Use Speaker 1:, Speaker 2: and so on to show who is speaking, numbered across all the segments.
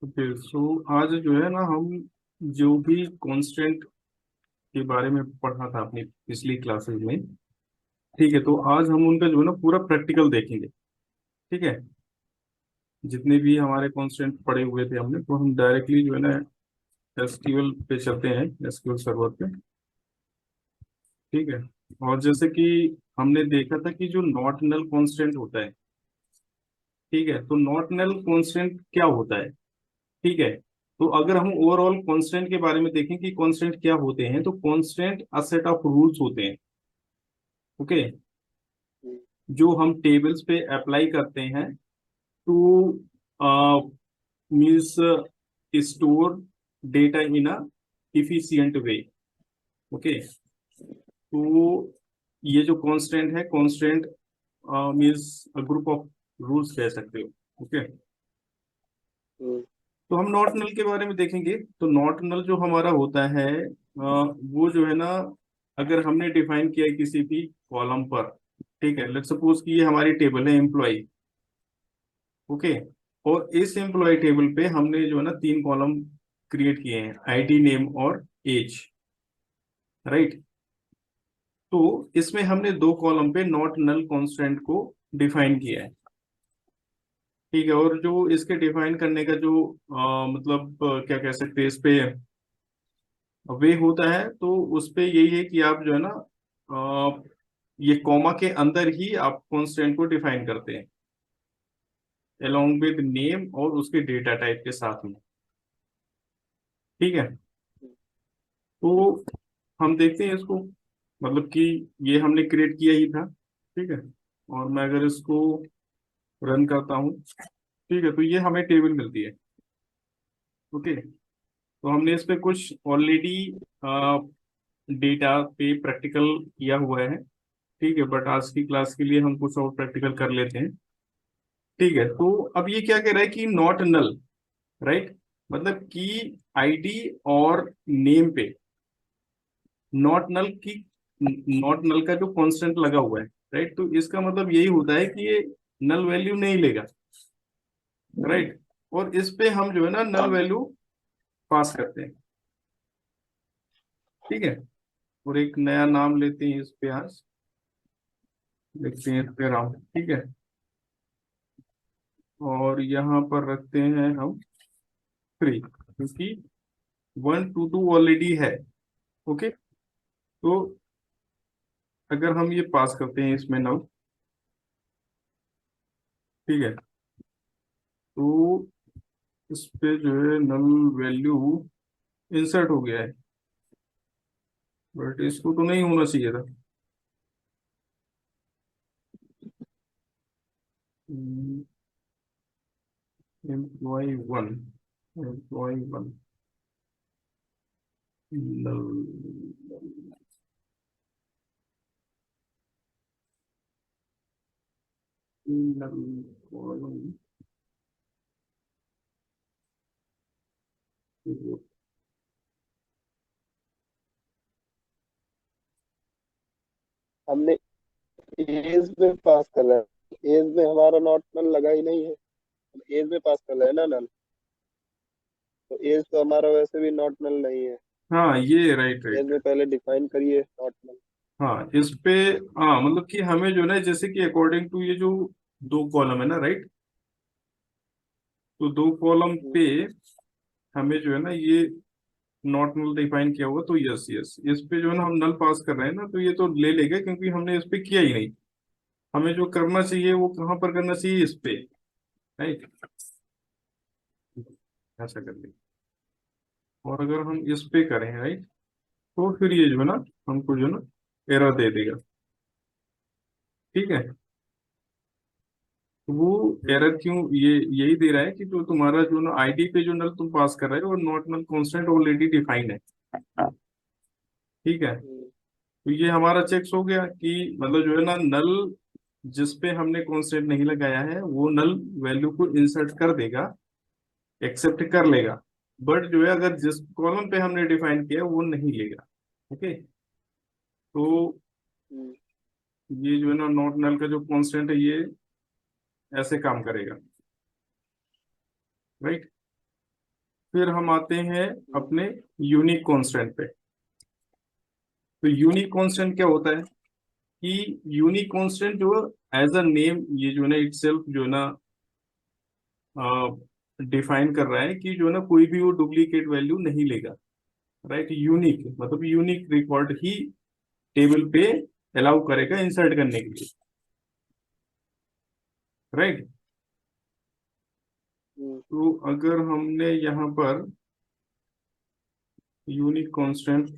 Speaker 1: Okay, सो आज जो है ना हम जो भी कांस्टेंट के बारे में पढ़ा था अपनी पिछली क्लासेस में। ठीक है, तो आज हम उनका जो है ना पूरा प्रैक्टिकल देखेंगे। ठीक है, जितने भी हमारे कांस्टेंट पढ़े हुए थे हमने, तो हम डायरेक्टली जो है ना एसक्यूएल पे चलते हैं, एसक्यूएल सर्वर पे। ठीक है, और जैसे कि हमने देखा था कि जो नॉट नल कांस्टेंट होता है, ठीक है, तो नॉट नल कांस्टेंट क्या होता है। ठीक है, तो अगर हम ओवरऑल कांस्टेंट के बारे में देखें कि कांस्टेंट क्या होते हैं, तो constant a set of rules होते हैं। ओके,
Speaker 2: हम्म।
Speaker 1: जो हम टेबल्स पे अप्लाई करते हैं टू मीन्स स्टोर डेटा इन अ इफिशिएंट वे। ओके, तो ये जो कांस्टेंट है, constant means a group of rules कह सकते हो। ओके,
Speaker 2: हम्म।
Speaker 1: तो हम नॉट नल के बारे में देखेंगे। तो नॉट नल जो हमारा होता है वो जो है ना, अगर हमने डिफाइन किया है किसी भी कॉलम पर। ठीक है, लेट्स सपोज कि ये हमारी टेबल है एम्प्लॉय। ओके, और इस एम्प्लॉय टेबल पे हमने जो है ना तीन कॉलम क्रिएट किए हैं, आईडी, नेम और एज। राइट, तो इसमें हमने दो कॉलम पे नॉट नल कांस्टेंट को डिफाइन किया है। ठीक है, और जो इसके डिफाइन करने का जो मतलब क्या कह सकते हैं इस पे वे होता है, तो उस पे यही है कि आप जो है ना ये कॉमा के अंदर ही आप कांस्टेंट को डिफाइन करते हैं, अलोंग विद नेम और उसके डेटा टाइप के साथ में। ठीक है, तो हम देखते हैं इसको, मतलब कि ये हमने क्रिएट किया ही था। ठीक है, और मैं अगर इसको रन करता हूँ, ठीक है, तो ये हमें टेबल मिलती है। ओके, तो हमने इस पे कुछ ऑलरेडी डेटा पे प्रैक्टिकल किया हुआ है। ठीक है, बट आज की क्लास के लिए हम कुछ और प्रैक्टिकल कर लेते हैं। ठीक है, तो अब ये क्या कह रहा है कि नॉट नल, राइट, मतलब कि आईडी और नेम पे नॉट नल की, नॉट नल का जो कांस्टेंट लगा हुआ है, राइट, तो इसका मतलब यही होता है कि ये नल वैल्यू नहीं लेगा। राइट, और इस पे हम जो है ना नल वैल्यू पास करते हैं। ठीक है, और एक नया नाम लेते हैं इस पे, आज लिखते हैं इस पे राउंड। ठीक है, और यहाँ पर रखते हैं हम थ्री, क्योंकि वन टू टू ऑलरेडी है। ओके, तो अगर हम ये पास करते हैं इसमें नल, ठीक है, तो इस पे जो है नल वैल्यू इंसर्ट हो गया है, बट इसको तो नहीं होना चाहिए था। एम्प्लॉय वन, एम्प्लॉय वन नल, नल कॉलम।
Speaker 2: हमने एज में पास कर रहा है, एज में हमारा नॉट नल लगा ही नहीं है। एज में पास कर रहे हैं ना नल, तो एज तो हमारा वैसे भी नॉट नल नहीं है।
Speaker 1: हाँ, ये राइट
Speaker 2: एज
Speaker 1: राइट।
Speaker 2: में पहले डिफाइन करिए नॉट नल।
Speaker 1: हाँ, इस पे, हाँ मतलब कि हमें जो है ना, जैसे कि अकॉर्डिंग टू ये जो दो कॉलम है ना, राइट, तो दो कॉलम पे हमें जो है ना ये नॉट नल डिफाइन किया हुआ, तो यस यस, इस पे जो है ना हम नल पास कर रहे हैं ना, तो ये तो ले लेगा क्योंकि हमने इस पे किया ही नहीं। हमें जो करना चाहिए वो कहाँ पर करना चाहिए, इस पे। राइट, ऐसा कर ले, और अगर हम इस पे करें, राइट, तो फिर ये जो है ना हमको जो है ना एरर दे देगा। ठीक है, तो वो एरर क्यों ये यही दे रहा है कि जो तुम्हारा जो ना आईडी पे जो नल तुम पास कर रहे हो, और not null constant already define है। ठीक है, तो ये हमारा चेक्स हो गया कि मतलब जो है ना नल जिस पे हमने कांस्टेंट नहीं लगाया है वो नल वैल्यू को इंसर्ट कर देगा, एक्सेप्ट कर लेगा। बट जो है अगर जिस कॉलम पे हमने डिफाइन किया है, वो नहीं लेगा। ओके, तो ये जो है ना नॉट नल का जो कांस्टेंट है, ये ऐसे काम करेगा। राइट, फिर हम आते हैं अपने यूनिक कांस्टेंट पे। तो यूनिक कांस्टेंट क्या होता है कि यूनिक कांस्टेंट जो एज अ नेम, ये जो है ना इटसेल्फ जो है ना डिफाइन कर रहा है कि जो है ना कोई भी वो डुप्लीकेट वैल्यू नहीं लेगा। राइट, यूनिक मतलब यूनिक रिकॉर्ड ही टेबल पे अलाउ करेगा इंसर्ट करने के लिए। राइट, तो अगर हमने यहाँ पर यूनिक कांस्टेंट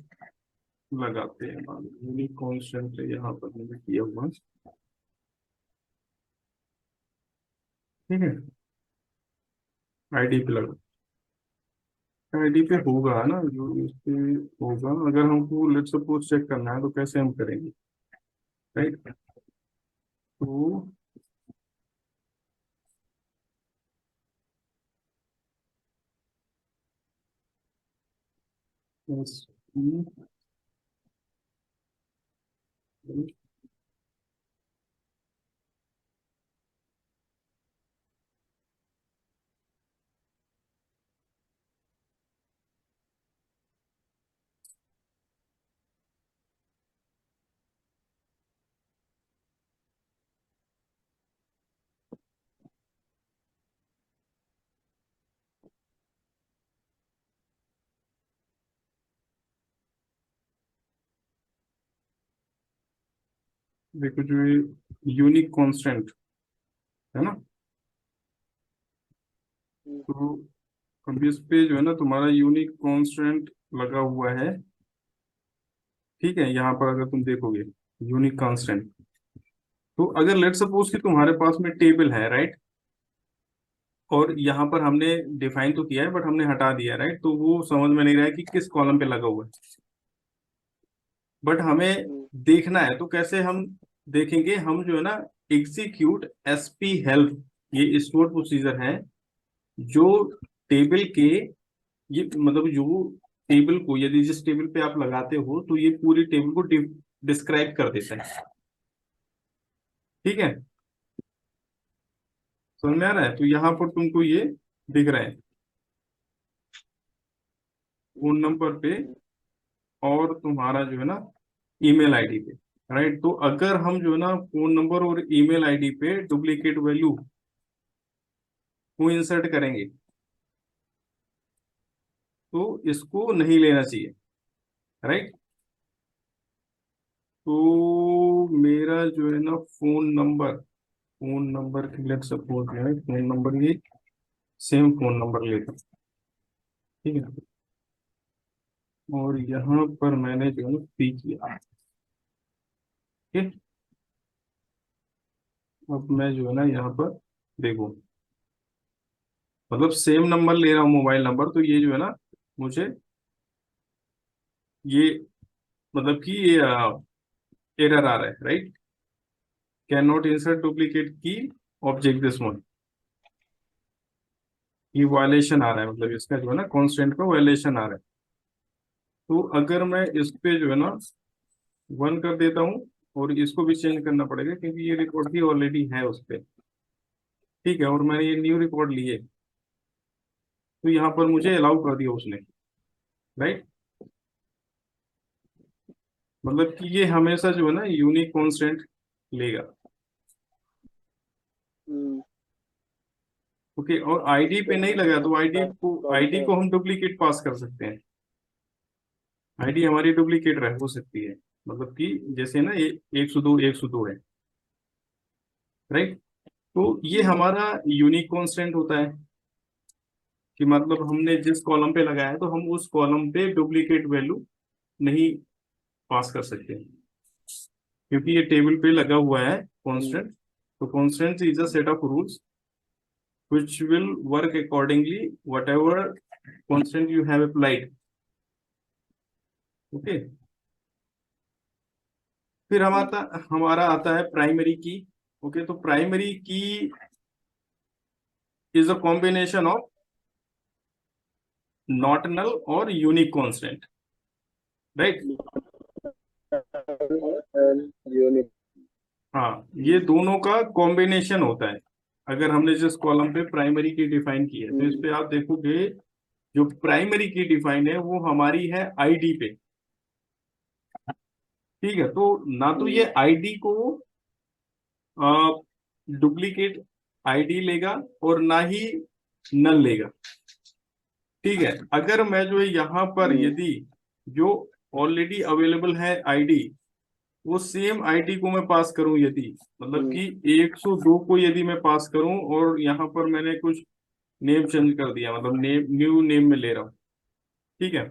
Speaker 1: लगाते हैं, यूनिक कांस्टेंट यहाँ पर मैंने किया हुआ, ठीक है, आईडी पे लगा, आईडी पे होगा ना जो इस पे होगा। अगर हमको लेट सपोज चेक करना है तो कैसे हम करेंगे? राइट, तो देखो जो ये यूनिक कांस्टेंट है ना, तो अब इस पे जो है ना तुम्हारा यूनिक कांस्टेंट लगा हुआ है। ठीक है, यहाँ पर अगर तुम देखोगे यूनिक कांस्टेंट, तो अगर लेट सपोज कि तुम्हारे पास में टेबल है, राइट, और यहाँ पर हमने डिफाइन तो किया है बट हमने हटा दिया, राइट, तो वो समझ में नहीं रहा है कि किस कॉलम पे लगा हुआ है। बट हमें देखना है, तो कैसे हम देखेंगे? हम जो है ना एग्जीक्यूट एसपी हेल्प, ये स्टोर प्रोसीजर है जो टेबल के, ये मतलब जो टेबल को यदि जिस टेबल पे आप लगाते हो तो ये पूरी टेबल को डिस्क्राइब कर देता है। ठीक है, समझ में आ रहा है? तो यहाँ पर तुमको ये दिख रहा है फोन नंबर पे और तुम्हारा जो है ना ईमेल आईडी पे। राइट, तो अगर हम जो है ना फोन नंबर और ईमेल आईडी पे डुप्लीकेट वैल्यू को इंसर्ट करेंगे तो इसको नहीं लेना चाहिए। राइट, तो मेरा जो है ना फोन नंबर लेट सपोज है, फोन नंबर ये सेम फोन नंबर लेता हूं, ठीक है, और यहाँ पर मैंने जो है पी किया। ठीक, अब मैं जो है ना यहाँ पर देखो, मतलब सेम नंबर ले रहा हूँ मोबाइल नंबर, तो ये जो है ना मुझे ये मतलब कि ये एरर आ रहा है, right, can not insert duplicate की ऑब्जेक्ट दिस वन, ये वायलेशन आ रहा है, मतलब इसका जो है ना कॉन्स्टेंट का वायलेशन आ रहा है। तो अगर मैं इस पे जो है ना 1 कर देता हूँ, और इसको भी चेंज करना पड़ेगा क्योंकि ये रिकॉर्ड भी ऑलरेडी है उस पे। ठीक है, और मैंने ये न्यू रिकॉर्ड लिए, तो यहाँ पर मुझे अलाउ कर दिया उसने। राइट, मतलब कि ये हमेशा जो है ना यूनिक कांस्टेंट लेगा। ओके, और आईडी पे नहीं लगा तो आईडी को हम डुप्लीकेट पास कर सकते हैं। आईडी हमारी डुप्लीकेट रह हो सकती है, मतलब कि जैसे ना ये 102 है। राइट, तो ये हमारा यूनिक कांस्टेंट होता है कि मतलब हमने जिस कॉलम पे लगाया है तो हम उस कॉलम पे डुप्लीकेट वैल्यू नहीं पास कर सकते, क्योंकि ये टेबल पे लगा हुआ है कांस्टेंट। तो constant is a set of rules which will work accordingly whatever constant you have applied. Okay, फिर हमारा आता है प्राइमरी की। ओके, तो primary key is a combination of not null और यूनिक कांस्टेंट। Right,
Speaker 2: unique.
Speaker 1: हाँ, ये दोनों का कॉम्बिनेशन होता है। अगर हमने जिस कॉलम पे प्राइमरी की डिफाइन की है तो इस पे आप देखोगे जो प्राइमरी की डिफाइन है वो हमारी है आईडी पे। ठीक है, तो ना तो ये आईडी को डुप्लीकेट आईडी लेगा और ना ही नल लेगा। ठीक है, अगर मैं जो है यहाँ पर यदि जो ऑलरेडी अवेलेबल है आईडी, वो सेम आईडी को मैं पास करूं, यदि मतलब कि 102 को यदि मैं पास करूं और यहाँ पर मैंने कुछ नेम चेंज कर दिया, मतलब नेम न्यू नेम में ले रहा हूं। ठीक है,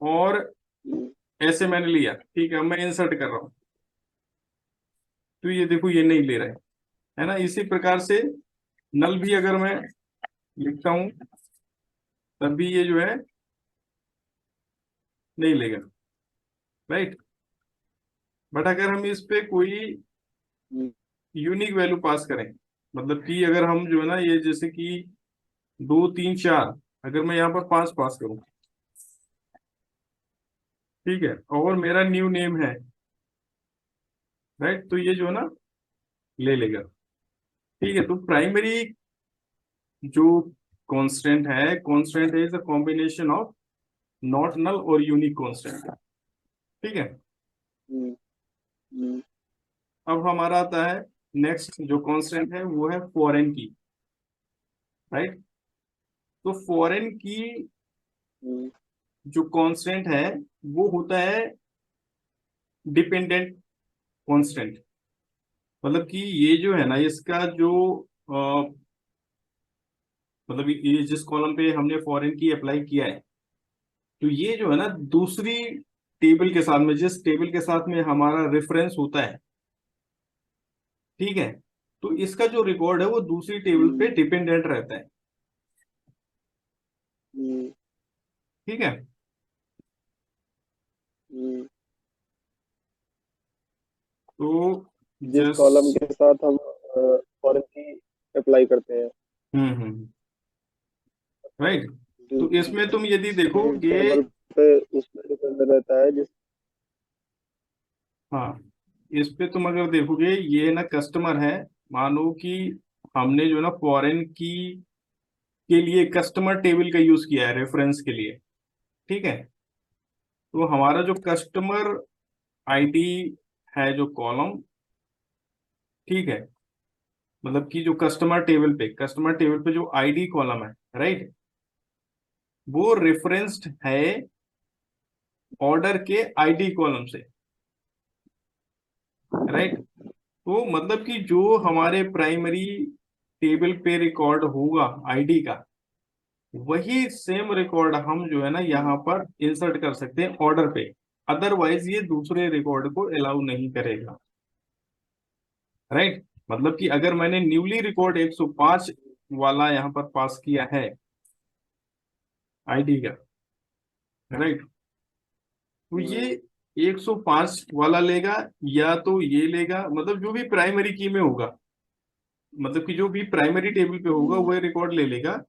Speaker 1: और ऐसे मैंने लिया, ठीक है, अब मैं इंसर्ट कर रहा हूं, तो ये देखो ये नहीं ले रहा है ना। इसी प्रकार से नल भी अगर मैं लिखता हूं तब भी ये जो है नहीं लेगा, राइट। बट अगर हम इस पे कोई यूनिक वैल्यू पास करें, मतलब कि अगर हम जो है ना ये जैसे कि 2 3 4, अगर मैं यहाँ पर 5 पास करूं, ठीक है, और मेरा न्यू नेम है, राइट, तो ये जो है ना ले लेगा। ठीक है, तो प्राइमरी जो कांस्टेंट है, constant is a combination of not null और यूनिक कांस्टेंट। ठीक है, अब हमारा आता है नेक्स्ट जो कांस्टेंट है वो है फॉरेन की, राइट। तो फॉरेन की जो कांस्टेंट है वो होता है डिपेंडेंट कांस्टेंट। मतलब कि ये जो है ना इसका जो मतलब ये जिस कॉलम पे हमने फॉरेन की अप्लाई किया है, तो ये जो है ना दूसरी टेबल के साथ में, जिस टेबल के साथ में हमारा रेफरेंस होता है, ठीक है, तो इसका जो रिकॉर्ड है वो दूसरी टेबल पे डिपेंडेंट रहता है। ठीक है, तो
Speaker 2: जिस
Speaker 1: जस
Speaker 2: कॉलम के साथ हम फॉरेन की अप्लाई करते हैं,
Speaker 1: राइट। तो
Speaker 2: जिस
Speaker 1: इसमें तुम यदि देखोगे,
Speaker 2: टेबल पे उसमें डिपेंड रहता है जिस
Speaker 1: हाँ, इस पे तुम अगर देखोगे ये ना कस्टमर है, मानो कि हमने जो ना फॉरेन की के लिए कस्टमर टेबल का यूज किया है रेफरेंस के लिए। ठीक है, तो हमारा जो कस्टमर आईडी है जो कॉलम, ठीक है, मतलब कि जो कस्टमर टेबल पे जो आईडी कॉलम है, राइट, वो रेफरेंस्ड है ऑर्डर के आईडी कॉलम से, राइट। तो मतलब कि जो हमारे प्राइमरी टेबल पे रिकॉर्ड होगा आईडी का, वही सेम रिकॉर्ड हम जो है ना यहाँ पर इंसर्ट कर सकते हैं ऑर्डर पे। अदरवाइज ये दूसरे रिकॉर्ड को अलाउ नहीं करेगा, राइट। मतलब कि अगर मैंने न्यूली रिकॉर्ड 105 वाला यहाँ पर पास किया है आईडी का, राइट, तो ये 105 वाला लेगा या तो ये लेगा, मतलब जो भी प्राइमरी की में होगा, मतलब कि जो भी प्राइमरी टेबल पे होगा वह रिकॉर्ड ले लेगा।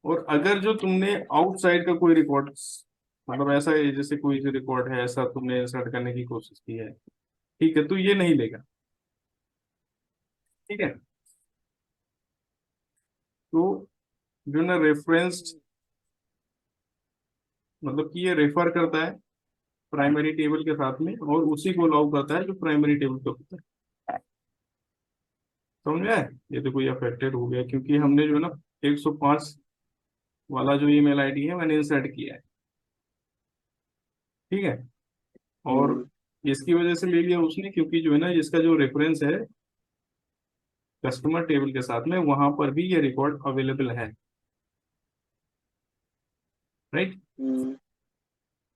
Speaker 1: और अगर जो तुमने आउटसाइड का कोई रिकॉर्ड, मतलब ऐसा है जैसे कोई जो रिकॉर्ड है ऐसा तुमने इंसर्ट करने की कोशिश की है, ठीक है, तो ये नहीं लेगा। ठीक है, तो जो ना रेफरेंस्ड, मतलब कि ये रेफर करता है प्राइमरी टेबल के साथ में और उसी को अलाउ करता है जो प्राइमरी टेबल पे होता है। समझ में आया? ये देखो ये अफेक्टेड हो गया क्योंकि हमने जो है ना 105 वाला जो ईमेल आईडी है मैंने इंसर्ट किया है। ठीक है, और इसकी वजह से ले लिया उसने क्योंकि जो है ना इसका जो रेफरेंस है कस्टमर टेबल के साथ में वहां पर भी ये रिकॉर्ड अवेलेबल है, राइट।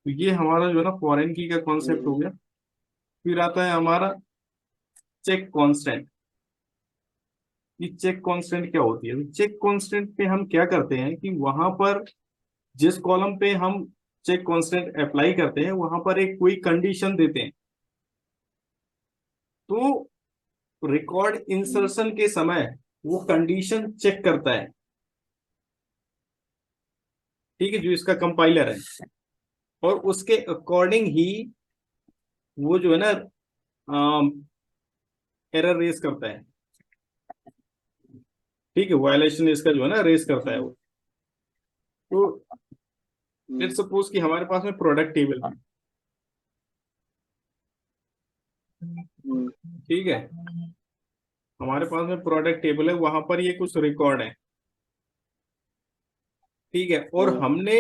Speaker 1: तो ये हमारा जो है ना फॉरेन की का कॉन्सेप्ट हो गया। फिर आता है हमारा चेक कांस्टेंट। ये चेक कांस्टेंट क्या होती है? चेक कांस्टेंट पे हम क्या करते हैं कि वहां पर जिस कॉलम पे हम चेक कांस्टेंट अप्लाई करते हैं वहां पर एक कोई कंडीशन देते हैं, तो रिकॉर्ड इंसर्शन के समय वो कंडीशन चेक करता है, ठीक है, जो इसका कंपाइलर है, और उसके अकॉर्डिंग ही वो जो है ना एरर रेस करता है। ठीक है, वायलेशन इसका जो है ना रेस करता है वो। तो लेट्स सपोज कि हमारे पास में प्रोडक्ट टेबल है, ठीक है, हमारे पास में प्रोडक्ट टेबल है, वहां पर ये कुछ रिकॉर्ड है, ठीक है, और हमने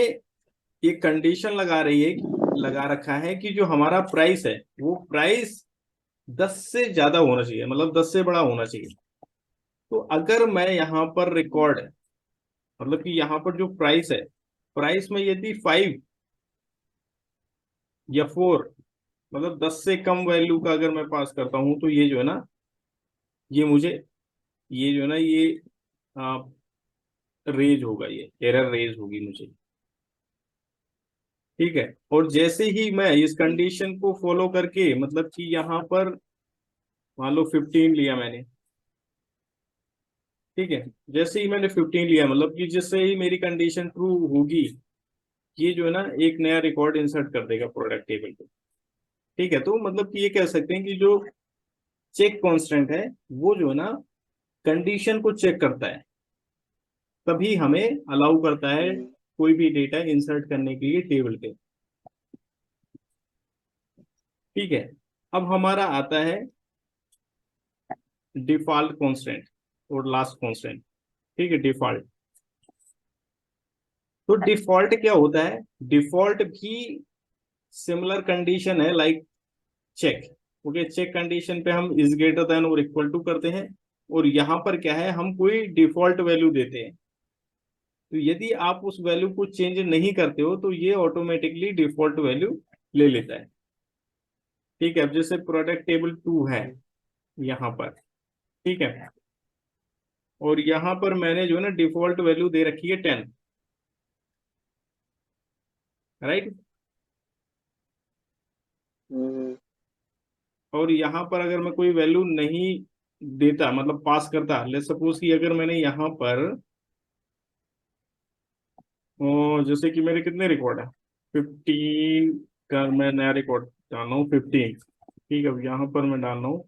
Speaker 1: ये कंडीशन लगा रखा है कि जो हमारा प्राइस है वो प्राइस 10 से ज्यादा होना चाहिए, मतलब 10 से बड़ा होना चाहिए। तो अगर मैं यहाँ पर रिकॉर्ड, मतलब कि यहाँ पर जो प्राइस है, प्राइस में यदि 5 या 4, मतलब 10 से कम वैल्यू का अगर मैं पास करता हूं, तो ये जो है ना, ये मुझे, ये जो है ना, ये रेज होगा, ये एरर रेज होगी मुझे, ठीक है। और जैसे ही मैं इस कंडीशन को फॉलो करके, मतलब कि यहाँ पर मान लो 15 लिया मैंने, ठीक है, जैसे ही मैंने 15 लिया, मतलब कि जिससे ही मेरी कंडीशन ट्रू होगी, ये जो है ना एक नया रिकॉर्ड इंसर्ट कर देगा प्रोडक्ट टेबल पे, ठीक है। तो मतलब कि ये कह सकते हैं कि जो चेक कांस्टेंट है, वो जो है ना कंडीशन को चेक करता है, तभी हमें अलाउ करता है कोई भी डेटा इंसर्ट करने के लिए टेबल पे, ठीक है। अब हमारा आता है डिफॉल्ट कांस्टेंट और लास्ट कांस्टेंट, ठीक है, डिफॉल्ट। तो डिफॉल्ट क्या होता है? डिफॉल्ट भी सिमिलर कंडीशन है like check. Okay, check condition पे हम इज ग्रेटर देन और इक्वल टू करते हैं, और यहां पर क्या है, हम कोई डिफॉल्ट वैल्यू देते हैं। तो यदि आप उस वैल्यू को चेंज नहीं करते हो, तो ये ऑटोमेटिकली डिफॉल्ट वैल्यू ले लेता है, ठीक है। अब जैसे प्रोडक्ट टेबल 2 है यहाँ पर, ठीक है, और यहाँ पर मैंने जो है ना डिफॉल्ट वैल्यू दे रखी है 10, राइट। और यहाँ पर अगर मैं कोई वैल्यू नहीं देता, मतलब पास करता, ले सपोज कि अगर मैंने यहाँ पर जैसे कि मेरे कितने रिकॉर्ड है, 15 का मैं नया रिकॉर्ड डाल रहा हूँ, 15, ठीक है। अब यहाँ पर मैं डाल रहा हूँ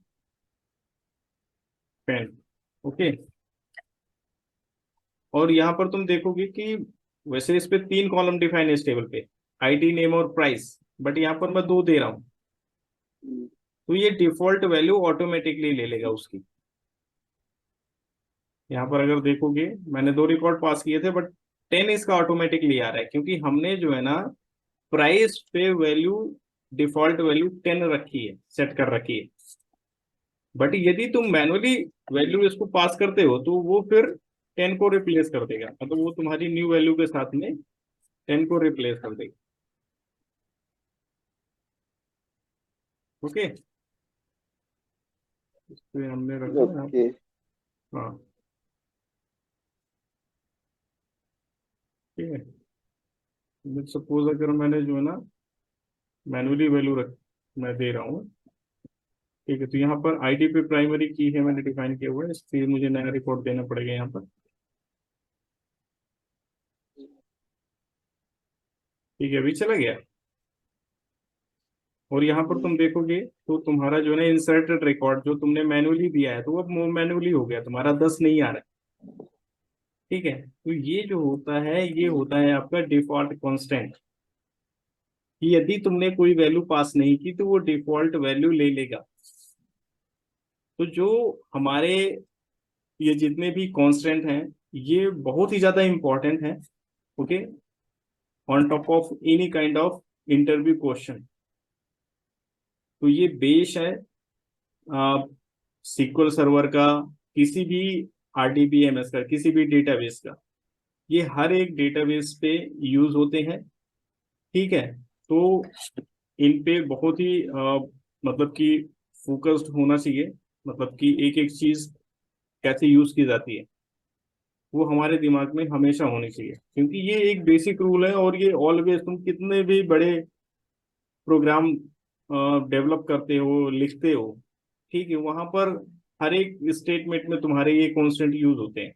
Speaker 1: 10, ओके। और यहाँ पर तुम देखोगे कि वैसे इस पे 3 कॉलम डिफाइन है इस टेबल पे, आईडी, नेम और प्राइस, बट यहाँ पर मैं 2 दे रहा हूँ, तो ये डिफॉल्ट वैल्यू ऑटोमेटिकली ले लेगा उसकी। यहाँ पर अगर देखोगे मैंने 2 रिकॉर्ड पास किए थे, बट 10 इसका ऑटोमेटिकली आ रहा है, क्योंकि हमने जो है ना प्राइस पे वैल्यू, डिफॉल्ट वैल्यू 10 रखी है, सेट कर रखी है। बट यदि तुम मैनुअली वैल्यू इसको पास करते हो, तो वो फिर 10 को रिप्लेस कर देगा, मतलब वो तुम्हारी न्यू वैल्यू के साथ में 10 को रिप्लेस कर देगा, ओके। इसको हमने रखा है यहाँ
Speaker 2: ओके।
Speaker 1: पर, हाँ, ठीक है। सपोज अगर मैंने जो है ना मैनुअली वैल्यू रख, मैं दे रहा हूँ, ठीक है, तो यहाँ पर आईडी पे प्राइमरी की है मैंने डिफाइन किया हुआ है, इसलिए मुझे नया रिकॉर्ड देना पड़ेगा यहाँ पर, ठीक है, अभी चला गया। और यहाँ पर तुम देखोगे तो तुम्हारा जो है ना इंसर्टेड रिकॉर्ड जो तुमने मैनुअली दिया है, तो वो मैनुअली हो गया, तुम्हारा 10 नहीं आ रहा है, ठीक है। तो ये जो होता है, ये होता है आपका डिफॉल्ट कांस्टेंट, कि यदि तुमने कोई वैल्यू पास नहीं की, तो वो डिफॉल्ट वैल्यू ले लेगा। तो जो हमारे ये जितने भी कांस्टेंट हैं, ये बहुत ही ज्यादा इंपॉर्टेंट है, okay, on top of any kind of interview question. तो ये बेस है सीक्वल सर्वर का, किसी भी आरडीबीएमएस का, किसी भी डेटाबेस का, ये हर एक डेटाबेस पे यूज होते हैं, ठीक है। तो इन पे बहुत ही मतलब कि फोकस्ड होना चाहिए, मतलब कि एक एक चीज कैसे यूज की जाती है, वो हमारे दिमाग में हमेशा होनी चाहिए, क्योंकि ये एक बेसिक रूल है, और ये ऑलवेज तुम कितने भी बड़े प्रोग्राम डेवलप करते हो, लिखते हो, ठीक है, वहां पर हर एक स्टेटमेंट में तुम्हारे ये कॉन्स्टेंट यूज होते हैं,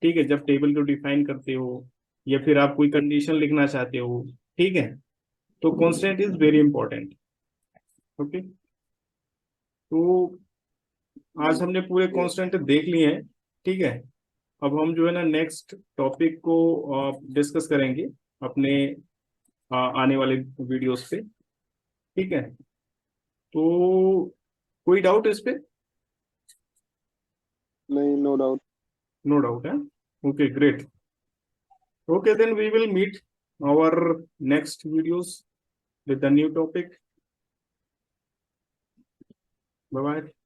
Speaker 1: ठीक है, जब टेबल को डिफाइन करते हो या फिर आप कोई कंडीशन लिखना चाहते हो, ठीक है, तो constant is very important, okay. तो आज हमने पूरे कॉन्स्टेंट देख लिए हैं, ठीक है। अब हम जो है ना नेक्स्ट टॉपिक को डिस्कस करेंगे अपने आने वाले वीडियोस पे, ठीक है। तो कोई डाउट इस पे?
Speaker 2: नहीं, नो डाउट।
Speaker 1: नो डाउट है। Okay great. Okay then we will meet our next videos with a new topic. Bye bye.